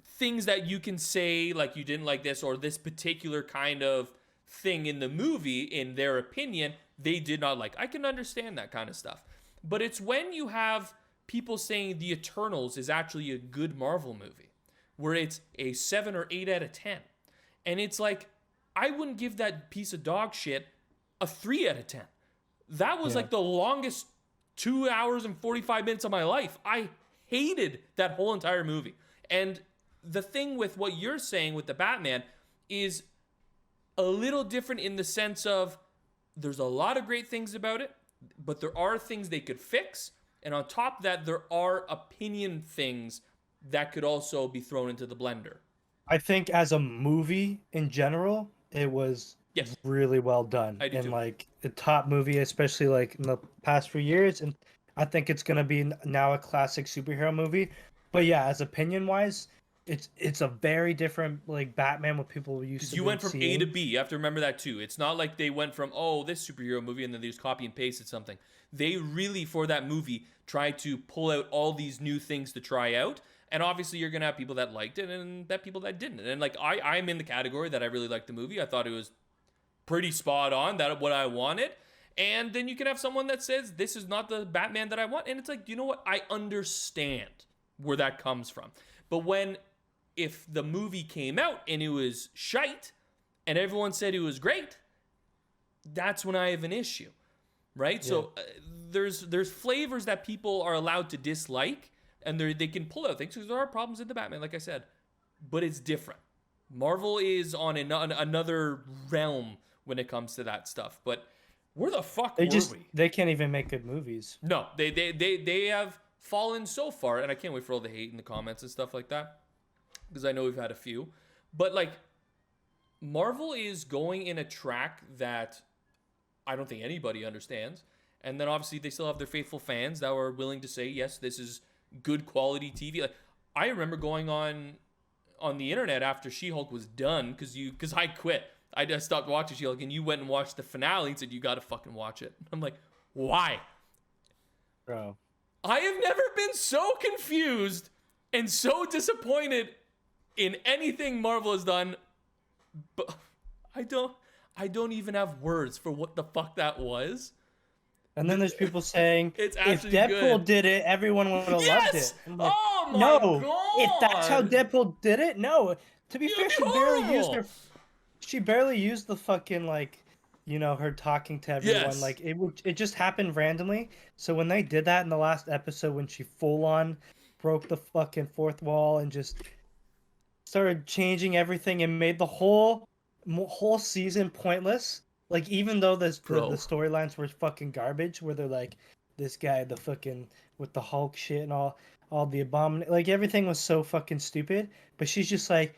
things that you can say like you didn't like this or this particular kind of thing in the movie, in their opinion, they did not like. I can understand that kind of stuff. But it's when you have people saying The Eternals is actually a good Marvel movie, where it's a 7 or 8 out of 10. And it's like, I wouldn't give that piece of dog shit a 3 out of 10. That was like the longest 2 hours and 45 minutes of my life. I hated that whole entire movie. And the thing with what you're saying with the Batman is a little different in the sense of there's a lot of great things about it, but there are things they could fix. And on top of that, there are opinion things that could also be thrown into the blender. I think as a movie in general, it was really well done. And like a top movie, especially like in the past few years. And I think it's going to be now a classic superhero movie. But yeah, as opinion wise, it's a very different like Batman what people used to. You went from A to B. You have to remember that too. It's not like they went from this superhero movie and then they just copy and pasted something. They really for that movie tried to pull out all these new things to try out. And obviously you're gonna have people that liked it and that people that didn't. And like I'm in the category that I really liked the movie. I thought it was pretty spot on, that what I wanted. And then you can have someone that says, this is not the Batman that I want. And it's like, you know what? I understand where that comes from. But if the movie came out and it was shite and everyone said it was great, that's when I have an issue, right? Yeah. So there's flavors that people are allowed to dislike, and they can pull out things because there are problems in the Batman, like I said, but it's different. Marvel is on another realm when it comes to that stuff. But where the fuck were we? They can't even make good movies. No, they have fallen so far, and I can't wait for all the hate in the comments and stuff like that, because I know we've had a few. But like, Marvel is going in a track that I don't think anybody understands. And then obviously they still have their faithful fans that are willing to say, yes, this is good quality TV. Like, I remember going on the internet after She-Hulk was done, because I quit. I just stopped watching She-Hulk, and you went and watched the finale and said, you got to fucking watch it. I'm like, why? Bro. I have never been so confused and so disappointed in anything Marvel has done. But I don't even have words for what the fuck that was. And then there's people saying, if Deadpool did it, everyone would have loved it. Like, oh my God. If that's how Deadpool did it, no. To be fair, she barely used the fucking, like, you know, her talking to everyone. Yes. Like, it just happened randomly. So when they did that in the last episode, when she full on broke the fucking fourth wall and just started changing everything and made the whole season pointless. Like, even though the storylines were fucking garbage, where they're like, this guy, the fucking, with the Hulk shit and all the abomination, like, everything was so fucking stupid. But she's just like,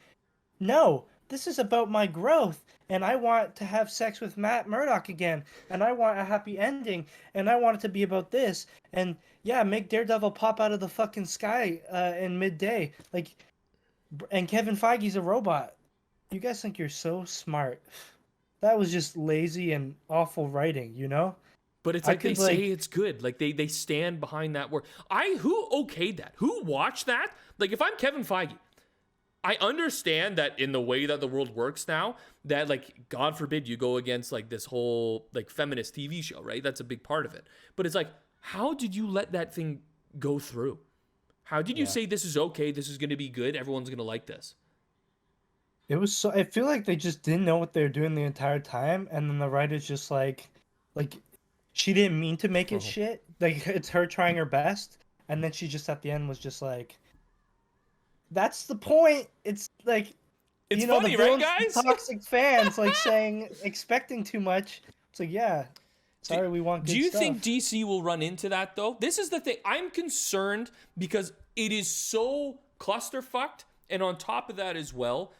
no, this is about my growth, and I want to have sex with Matt Murdock again, and I want a happy ending, and I want it to be about this, and yeah, make Daredevil pop out of the fucking sky in midday, like, and Kevin Feige's a robot. You guys think you're so smart. That was just lazy and awful writing, you know? But it's like they say it's good. Like, they stand behind that work. Who okayed that? Who watched that? Like, if I'm Kevin Feige, I understand that in the way that the world works now, that, like, God forbid you go against, like, this whole, like, feminist TV show, right? That's a big part of it. But it's like, how did you let that thing go through? How did you say this is okay, this is going to be good, everyone's going to like this? It was so. I feel like they just didn't know what they were doing the entire time, and then the writer's just like, she didn't mean to make it shit. Like, it's her trying her best, and then she just at the end was just like, "That's the point." It's like, it's funny, right, guys? Toxic fans like saying expecting too much. It's like, yeah, sorry, we want good stuff. Do you think DC will run into that though? This is the thing. I'm concerned because it is so clusterfucked, and on top of that as well,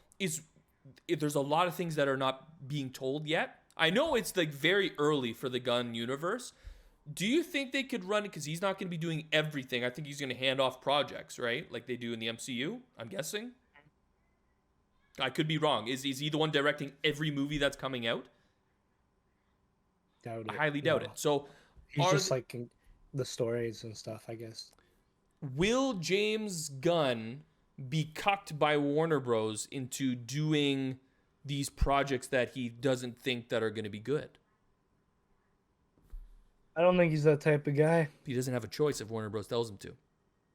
there's a lot of things that are not being told yet. I know it's like very early for the Gunn universe. Do you think they could run it? Because he's not going to be doing everything. I think he's going to hand off projects, right? Like they do in the MCU, I'm guessing. I could be wrong. Is he the one directing every movie that's coming out? Doubt it. I highly doubt it. So he's just like the stories and stuff, I guess. Will James Gunn be cucked by Warner Bros. Into doing these projects that he doesn't think that are going to be good? I don't think he's that type of guy. He doesn't have a choice if Warner Bros. Tells him to.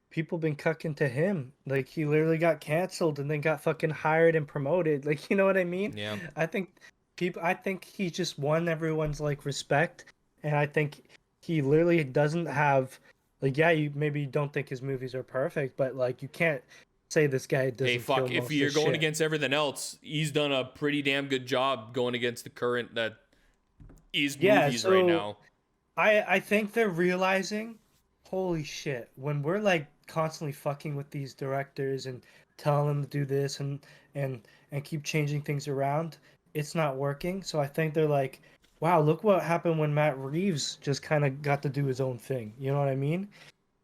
People been cucking to him. Like, he literally got canceled and then got fucking hired and promoted. Like, you know what I mean? Yeah. I think he just won everyone's, like, respect. And I think he literally doesn't have, like, yeah, you maybe don't think his movies are perfect, but, like, you can't say this guy doesn't. Hey, fuck! If you're going against everything else, he's done a pretty damn good job going against the current that is movies right now. I think they're realizing, holy shit, when we're like constantly fucking with these directors and telling them to do this and keep changing things around, it's not working. So I think they're like, wow, look what happened when Matt Reeves just kind of got to do his own thing. You know what I mean?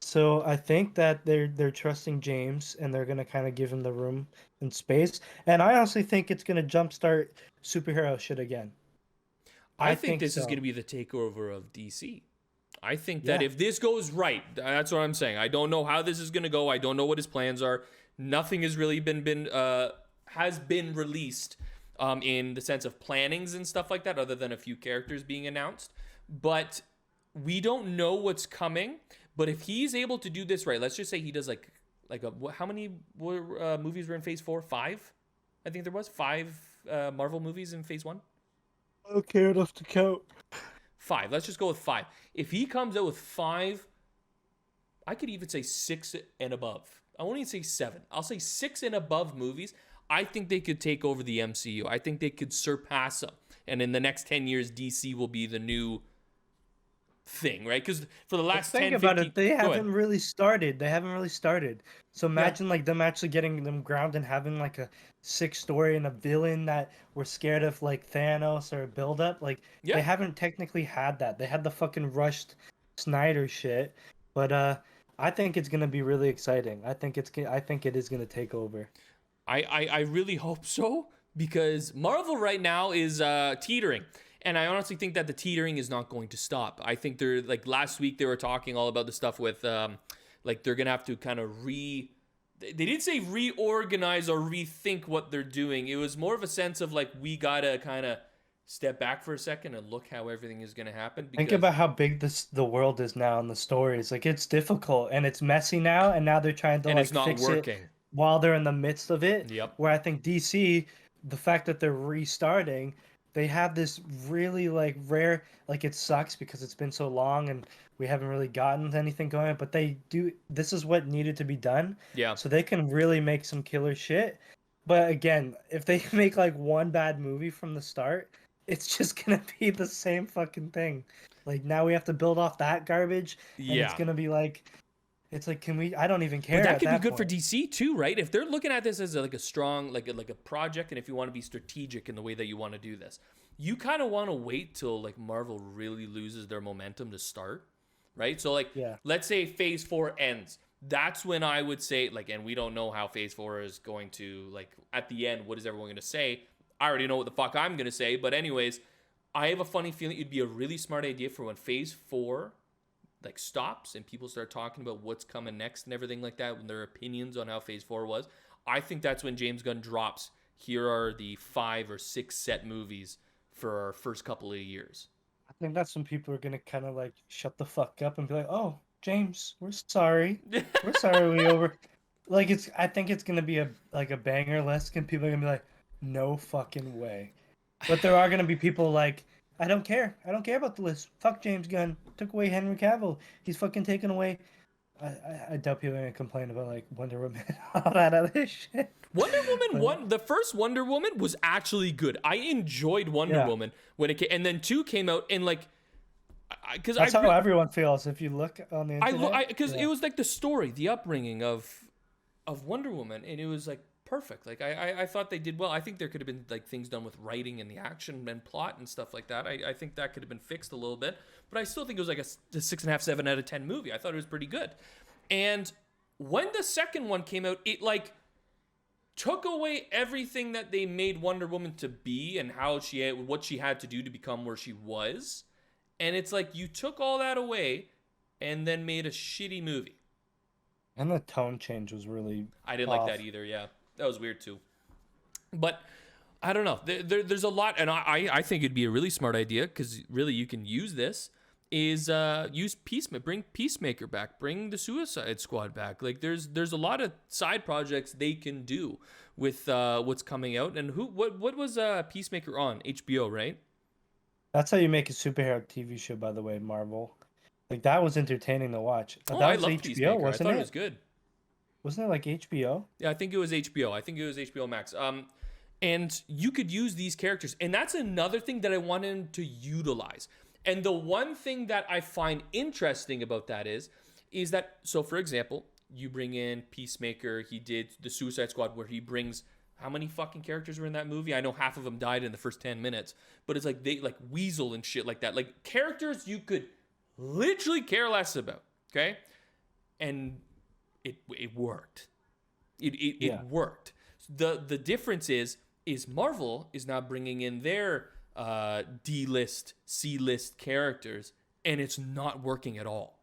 So I think that they're trusting James, and they're going to kind of give him the room and space. And I honestly think it's going to jumpstart superhero shit again. I think this is going to be the takeover of DC. I think that if this goes right, that's what I'm saying. I don't know how this is going to go. I don't know what his plans are. Nothing has really been released in the sense of plannings and stuff like that, other than a few characters being announced. but we don't know what's coming. But if he's able to do this right, let's just say he does how many movies were in Phase 4? 5, I think there was 5 Marvel movies in Phase 1. I don't care enough to count. 5. Let's just go with 5. If he comes out with 5, I could even say 6 and above. I won't even say 7. I'll say 6 and above movies. I think they could take over the MCU. I think they could surpass them. And in the next 10 years, DC will be the new thing, right? Because for the last 10, 15... Think about it. They haven't really started. So imagine like them actually getting them grounded and having like a 6 story and a villain that we're scared of, like Thanos or a build up. Like they haven't technically had that. They had the fucking rushed Snyder shit. But I think it's gonna be really exciting. I think it is gonna take over. I really hope so, because Marvel right now is teetering. And I honestly think that the teetering is not going to stop. I think they're, like, last week they were talking all about the stuff with, like, they're going to have to kind of they didn't say reorganize or rethink what they're doing. It was more of a sense of, like, we got to kind of step back for a second and look how everything is going to happen. Think about how big the world is now and the stories. Like, it's difficult and it's messy now, and now they're trying to, like, fix it while they're in the midst of it. Yep. Where I think DC, the fact that they're restarting, they have this really, like, rare, like, it sucks because it's been so long and we haven't really gotten anything going, but this is what needed to be done. Yeah. So they can really make some killer shit. But again, if they make, like, one bad movie from the start, it's just gonna be the same fucking thing. Like, now we have to build off that garbage, and it's gonna be like, it's like, can we? I don't even care. But that could be good for DC too, right? If they're looking at this as like a strong, like a project, and if you want to be strategic in the way that you want to do this, you kind of want to wait till, like, Marvel really loses their momentum to start, right? So, like, let's say Phase 4 ends. That's when I would say, like, and we don't know how Phase 4 is going to, like, at the end, what is everyone going to say? I already know what the fuck I'm going to say, but anyways, I have a funny feeling it'd be a really smart idea for when Phase 4, like, stops and people start talking about what's coming next and everything like that, when their opinions on how Phase 4 was. I think that's when James Gunn drops, here are the 5 or 6 set movies for our first couple of years. I think that's when people are going to kind of, like, shut the fuck up and be like, oh, James, we're sorry. We're sorry we over... Like, I think it's going to be a banger list, and people are going to be like, no fucking way. But there are going to be people like, I don't care about the list. Fuck James Gunn. Took away Henry Cavill. He's fucking taken away. I doubt people are going to complain about, like, Wonder Woman and all that other shit. Wonder Woman the first Wonder Woman was actually good. I enjoyed Wonder Woman when it came, and then 2 came out, and, like, because that's how everyone feels if you look on the internet. Because it was like the story, the upbringing of Wonder Woman, and it was, like, perfect. Like, I thought they did well. I think there could have been, like, things done with writing and the action and plot and stuff like that. I think that could have been fixed a little bit, but I still think it was like a 6.5, 7 out of 10 movie. I thought it was pretty good. And when the second one came out, it, like, took away everything that they made Wonder Woman to be and what she had to do to become where she was. And it's like, you took all that away and then made a shitty movie. And the tone change was really I didn't like that either, yeah. That was weird too. But I don't know. There's a lot, and I think it'd be a really smart idea, because really you can use this, is use bring Peacemaker back, bring the Suicide Squad back. Like, there's a lot of side projects they can do with what's coming out. And what was Peacemaker on? HBO, right? That's how you make a superhero TV show, by the way, Marvel. Like, that was entertaining to watch. But that was HBO, Peacemaker. wasn't I thought it was good. Wasn't it like HBO? Yeah, I think it was HBO. I think it was HBO Max. And you could use these characters. And that's another thing that I wanted to utilize. And the one thing that I find interesting about that is that, so for example, you bring in Peacemaker. He did the Suicide Squad, where he brings, how many fucking characters were in that movie? I know half of them died in the first 10 minutes. But it's like, they, like, Weasel and shit like that. Like, characters you could literally care less about. Okay? And it worked. It worked. The difference is Marvel is now bringing in their D-list, C-list characters, and it's not working at all.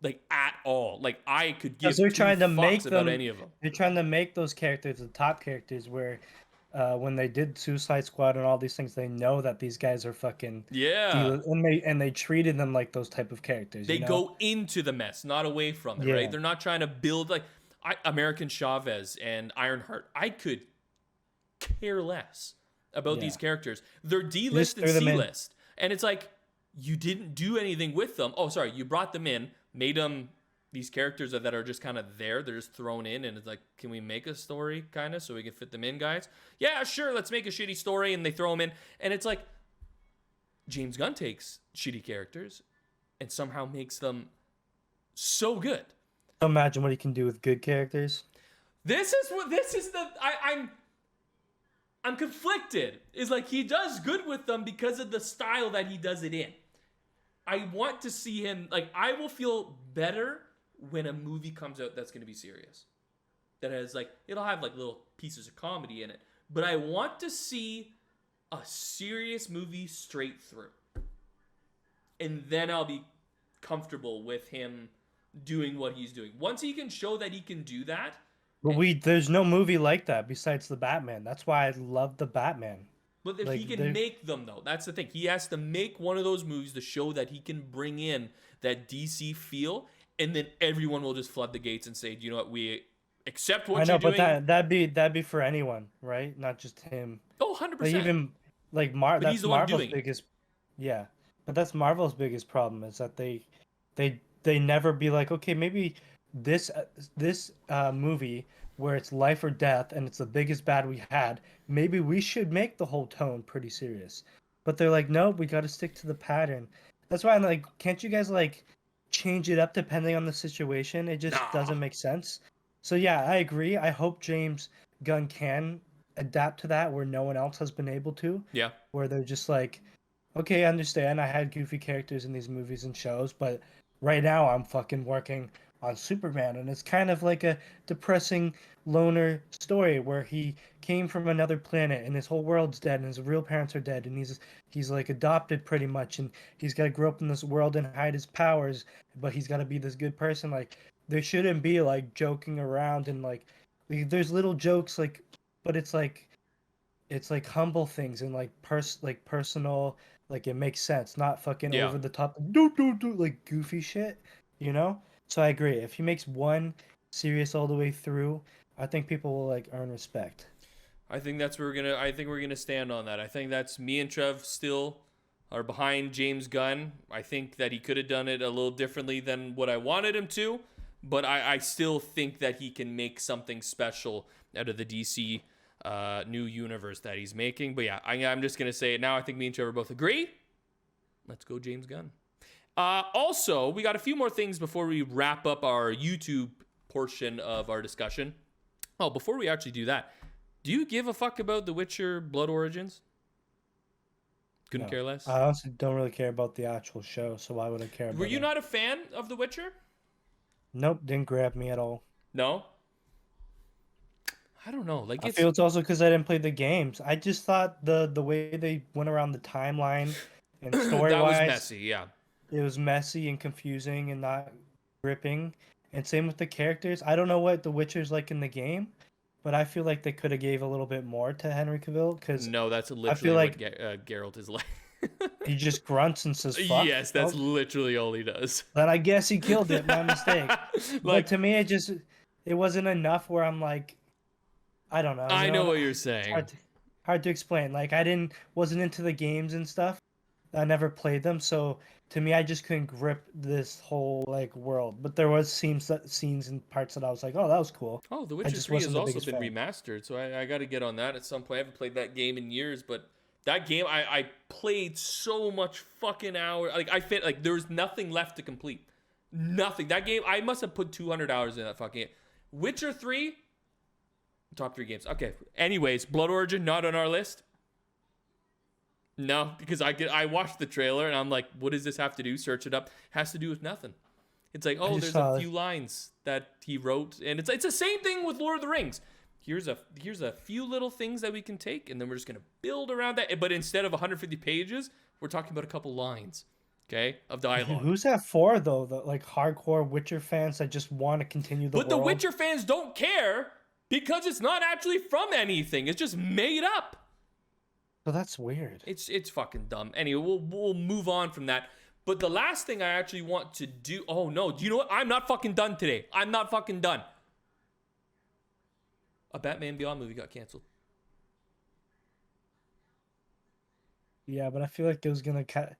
Like, at all. Like, I could give two fucks about any of them. They're trying to make those characters the top characters, where when they did Suicide Squad and all these things, they know that these guys are fucking Yeah. dealers, and they treated them like those type of characters. They go into the mess, not away from it, Yeah. right? They're not trying to build like American Chavez and Ironheart. I could care less about these characters. They're D-list and C-list. And it's like, you didn't do anything with them. Oh, sorry, you brought them in, made them these characters that are just kind of there. They're just thrown in, and it's like, can we make a story kind of so we can fit them in, guys? Yeah, sure, let's make a shitty story, and they throw them in. And it's like, James Gunn takes shitty characters and somehow makes them so good. Imagine what he can do with good characters. I'm conflicted. Is like, he does good with them because of the style that he does it in. I want to see him, like, I will feel better when a movie comes out that's going to be serious. That has, like, it'll have, like, little pieces of comedy in it. But I want to see a serious movie straight through. And then I'll be comfortable with him doing what he's doing. Once he can show that he can do that. But there's no movie like that besides the Batman. That's why I love the Batman. But if he can make them, though, that's the thing. He has to make one of those movies to show that he can bring in that DC feel, and then everyone will just flood the gates and say, you know what, we accept what you're doing. But that'd be for anyone, right? Not just him. Oh, 100%. Like, even like that's Marvel's biggest. Yeah, but that's Marvel's biggest problem is that they never be like, okay, maybe this movie where it's life or death and it's the biggest bad we had, maybe we should make the whole tone pretty serious. But they're like, nope, we got to stick to the pattern. That's why I'm like, can't you guys like change it up depending on the situation? It just doesn't make sense. So yeah, I agree. I hope James Gunn can adapt to that where no one else has been able to. Yeah. Where they're just like, okay, I understand I had goofy characters in these movies and shows, but right now I'm fucking working on Superman, and it's kind of like a depressing loner story where he came from another planet and his whole world's dead and his real parents are dead, and he's like adopted pretty much, and he's got to grow up in this world and hide his powers, but he's got to be this good person. Like, there shouldn't be like joking around and like there's little jokes, like, but it's like humble things and like personal, like it makes sense, not fucking over the top like goofy shit, you know? So I agree. If he makes one serious all the way through, I think people will like earn respect. I think we're gonna stand on that. I think that's me and Trev still are behind James Gunn. I think that he could have done it a little differently than what I wanted him to, but I still think that he can make something special out of the DC new universe that he's making. But yeah, I'm just gonna say it now. I think me and Trevor both agree. Let's go, James Gunn. Also, we got a few more things before we wrap up our YouTube portion of our discussion. Oh, before we actually do that, do you give a fuck about The Witcher Blood Origins? Couldn't care less? I honestly don't really care about the actual show, so why would I care about it? Were you not a fan of The Witcher? Nope, didn't grab me at all. No? I don't know. Like, I feel it's also because I didn't play the games. I just thought the way they went around the timeline and story-wise... that was messy, yeah. It was messy and confusing and not gripping. And same with the characters. I don't know what The Witcher's like in the game, but I feel like they could have gave a little bit more to Henry Cavill. Cause no, that's literally I feel like what Geralt is like. He just grunts and says, fuck. Yes, that's literally all he does. But I guess he killed it. My mistake. But to me, it wasn't enough where I'm like, I don't know. I know what you're saying. Hard to explain. Like, wasn't into the games and stuff. I never played them, so to me, I just couldn't grip this whole like world. But there was scenes and parts that I was like, "Oh, that was cool." Oh, The Witcher 3 has also been remastered, so I got to get on that at some point. I haven't played that game in years, but that game I played so much fucking hours. Like there was nothing left to complete. Nothing. That game, I must have put 200 hours in that fucking game. Witcher 3, top 3 games. Okay. Anyways, Blood Origin not on our list. No, because I watched the trailer and I'm like, what does this have to do? Search it up. Has to do with nothing. It's like, oh, there's a few lines that he wrote, and it's the same thing with Lord of the Rings. Here's a few little things that we can take, and then we're just gonna build around that. But instead of 150 pages, we're talking about a couple lines, okay, of dialogue. Who's that for though? The like hardcore Witcher fans that just want to continue the world? But the Witcher fans don't care Because it's not actually from anything. It's just made up. Well, that's weird. It's fucking dumb. Anyway, we'll move on from that. But the last thing I actually want to do... Oh, no. Do you know what? I'm not fucking done today. I'm not fucking done. A Batman Beyond movie got canceled. Yeah, but I feel like it was gonna cut.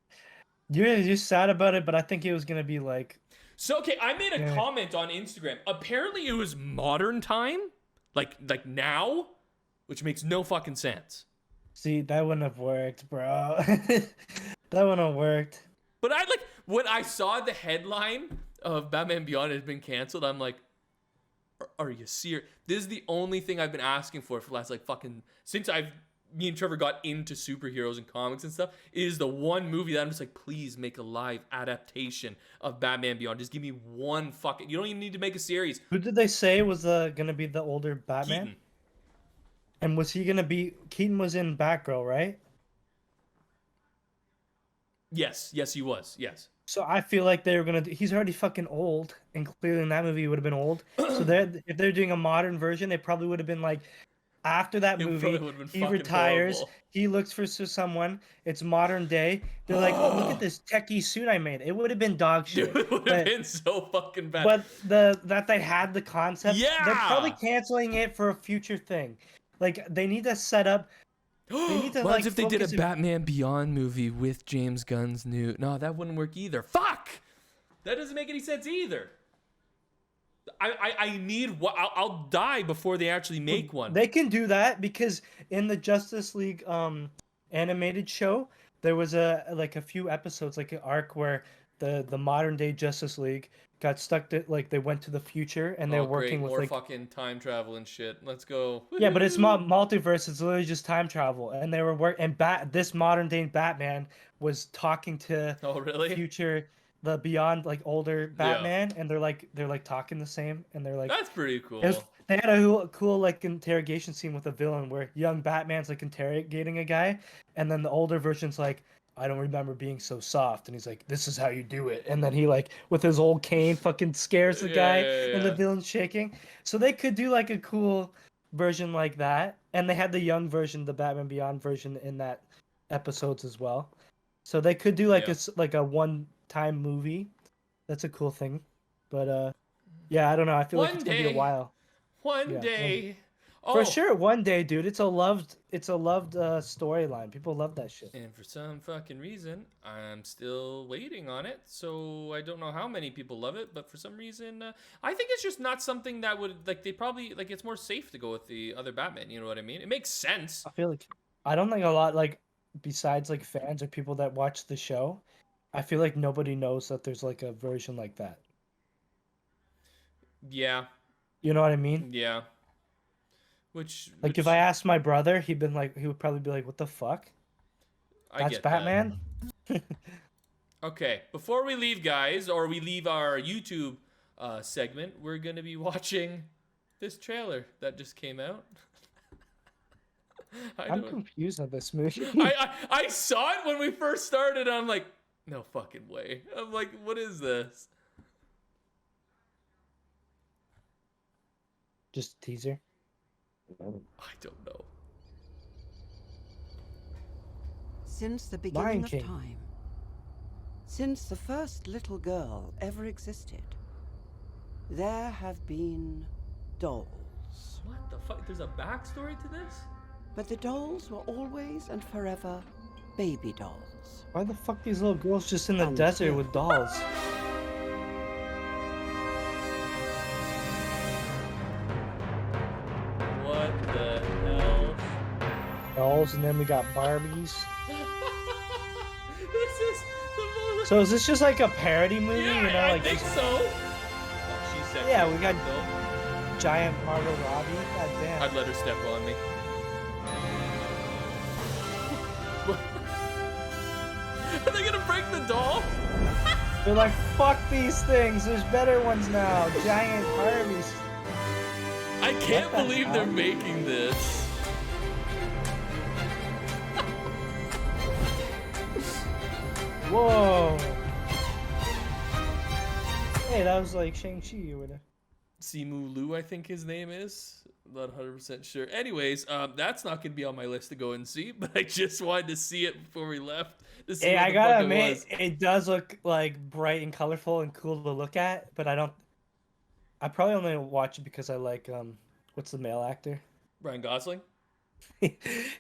You're sad about it, but I think it was gonna be like... So, okay, I made a comment on Instagram. Apparently, it was modern time. Like now. Which makes no fucking sense. See, that wouldn't have worked, bro. That wouldn't have worked. But when I saw the headline of Batman Beyond has been canceled, I'm like, are you serious? This is the only thing I've been asking for the last since me and Trevor got into superheroes and comics and stuff. It is the one movie that I'm just like, please make a live adaptation of Batman Beyond. Just give me one fucking. You don't even need to make a series. Who did they say was gonna be the older Batman? Keaton. And was he gonna be? Keaton was in Batgirl, right? Yes, he was. Yes. So I feel like they were gonna. He's already fucking old, and clearly in that movie he would have been old. So if they're doing a modern version, they probably would have been like, after that movie, he retires. Horrible. He looks for someone. It's modern day. They're like, oh, look at this techie suit I made. It would have been dog shit. Dude, it would have been so fucking bad. But that they had the concept. Yeah. They're probably canceling it for a future thing. Like they need to set up. What if they did a Batman Beyond movie with James Gunn's new... No, that wouldn't work either. Fuck! That doesn't make any sense either. I need... I'll die before they actually make one. They can do that because in the Justice League animated show, there was a few episodes, like an arc where the modern day Justice League got stuck to, like, they went to the future and they're working with more fucking time travel and shit. Let's go. Yeah, but it's multiverse. It's literally just time travel, and they were this modern day Batman was talking to future, the beyond, like, older Batman, and they're like talking the same, and they're like, that's pretty cool. They had a cool like interrogation scene with a villain where young Batman's like interrogating a guy, and then the older version's like, I don't remember being so soft. And he's like, this is how you do it. And then he, like, with his old cane, fucking scares the guy, and the villain's shaking. So they could do, like, a cool version like that. And they had the young version, the Batman Beyond version in that episodes as well. So they could do, like, a one-time movie. That's a cool thing. But, yeah, I don't know. I feel like it's going to be a while. One day. For sure, one day, dude. It's a loved storyline. People love that shit. And for some fucking reason, I'm still waiting on it. So I don't know how many people love it, but for some reason, I think it's just not something that would, like, they probably, like, it's more safe to go with the other Batman. You know what I mean? It makes sense. I don't think a lot, like, besides, like, fans or people that watch the show, I feel like nobody knows that there's, like, a version like that. Yeah. You know what I mean? Yeah. Which if I asked my brother, he would probably be like, "What the fuck? That's Batman." Okay, before we leave, guys, or we leave our YouTube segment, we're gonna be watching this trailer that just came out. I'm confused on this movie. I saw it when we first started. I'm like, no fucking way. I'm like, what is this? Just a teaser. I don't know. Since the beginning of time, since the first little girl ever existed, there have been dolls. What the fuck? There's a backstory to this? But the dolls were always and forever baby dolls. Why the fuck these little girls just in the desert with dolls? Dolls, and then we got Barbies. This is the most... So is this just like a parody movie? Yeah, you know, I like think so. Oh, she said yeah, we got giant Margot Robbie. God damn. I'd let her step on me. Are they gonna break the doll? They're like, fuck these things. There's better ones now. Giant Barbies. I can't believe they're making this. Whoa! Hey, that was like Shang-Chi or whatever. Simu Liu, I think his name is. Not 100% sure. Anyways, that's not gonna be on my list to go and see, but I just wanted to see it before we left. To see Hey, what I the gotta fuck admit, it does look like bright and colorful and cool to look at, but I probably only watch it because I like what's the male actor? Ryan Gosling.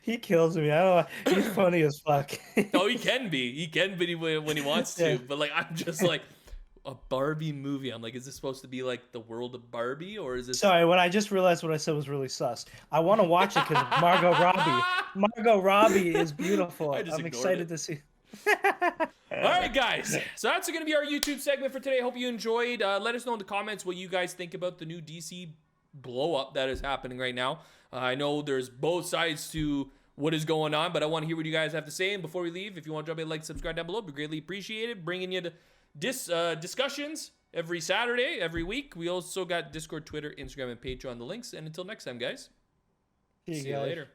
He kills me. I don't know. He's funny as fuck. Oh, he can be. He can be when he wants to. Yeah. But like, I'm just like a Barbie movie. I'm like, is this supposed to be like the world of Barbie, or is this? Sorry, when I just realized what I said was really sus. I want to watch it because Margot Robbie. Margot Robbie is beautiful. I just I'm ignored excited it. to see. All right, guys. So that's going to be our YouTube segment for today. Hope you enjoyed. Let us know in the comments what you guys think about the new DC blow up that is happening right now. I know there's both sides to what is going on, but I want to hear what you guys have to say. And before we leave, if you want to drop a like, subscribe down below, it'd be greatly appreciated. Bringing you to discussions every Saturday, every week. We also got Discord, Twitter, Instagram, and Patreon, the links. And until next time, guys, see you later.